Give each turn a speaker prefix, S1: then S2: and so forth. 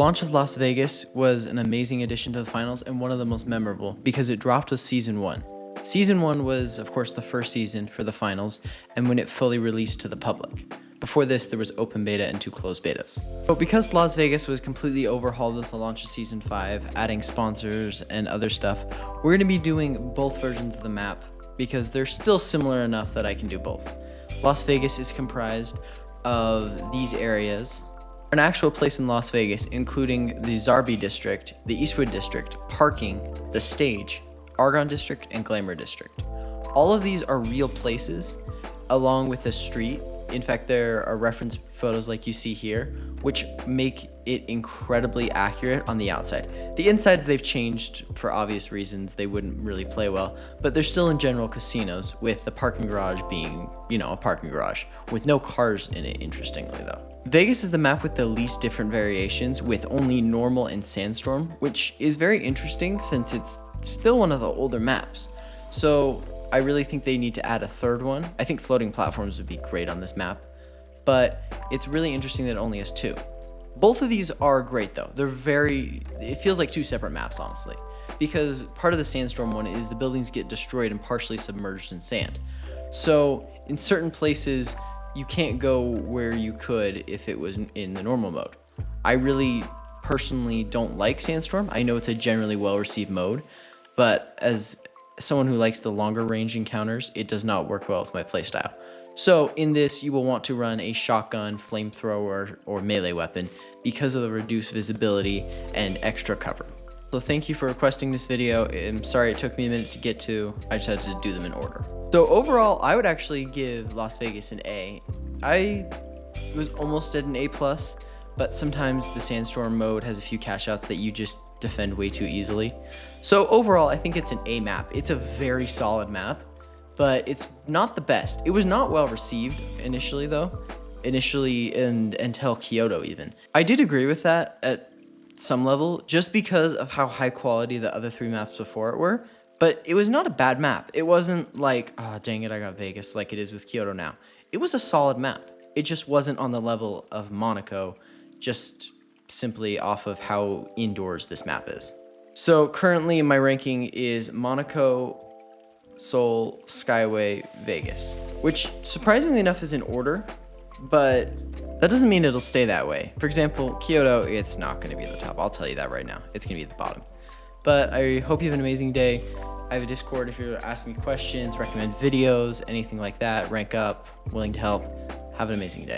S1: Launch of Las Vegas was an amazing addition to the finals and one of the most memorable because it dropped with Season 1. Season 1 was, of course, the first season for the finals and when it fully released to the public. Before this, there was open beta and 2 closed betas. But because Las Vegas was completely overhauled with the launch of Season 5, adding sponsors and other stuff, we're going to be doing both versions of the map because they're still similar enough that I can do both. Las Vegas is comprised of these areas. An actual place in Las Vegas, including the Zarbi District, the Eastwood District, parking, the stage, Argonne District, and Glamour District. All of these are real places, along with the street. In fact, there are reference photos like you see here, which make it incredibly accurate on the outside. The insides they've changed for obvious reasons. They wouldn't really play well, but they're still in general casinos, with the parking garage being, a parking garage, with no cars in it, interestingly though. Vegas is the map with the least different variations, with only normal and sandstorm, which is very interesting since it's still one of the older maps. So I really think they need to add a third one. I think floating platforms would be great on this map, but it's really interesting that it only has 2. Both of these are great though. It feels like 2 separate maps, honestly, because part of the sandstorm one is the buildings get destroyed and partially submerged in sand. So in certain places, you can't go where you could if it was in the normal mode. I really personally don't like Sandstorm. I know it's a generally well-received mode, but as someone who likes the longer range encounters, it does not work well with my playstyle. So in this, you will want to run a shotgun, flamethrower, or melee weapon because of the reduced visibility and extra cover. So thank you for requesting this video. I'm sorry it took me a minute to get to. I just had to do them in order. So overall, I would actually give Las Vegas an A. I was almost at an A+, but sometimes the Sandstorm mode has a few cash outs that you just defend way too easily. So overall, I think it's an A map. It's a very solid map, but it's not the best. It was not well received initially though. Until Kyoto even. I did agree with that at some level, just because of how high quality the other 3 maps before it were, but it was not a bad map. It wasn't like, oh dang it, I got Vegas, like it is with Kyoto now. It was a solid map. It just wasn't on the level of Monaco, just simply off of how indoors this map is. So currently my ranking is Monaco, Seoul, Skyway, Vegas, which surprisingly enough is in order, but that doesn't mean it'll stay that way. For example, Kyoto, it's not going to be at the top. I'll tell you that right now. It's going to be at the bottom. But I hope you have an amazing day. I have a Discord if you're asking me questions, recommend videos, anything like that. Rank up, willing to help. Have an amazing day.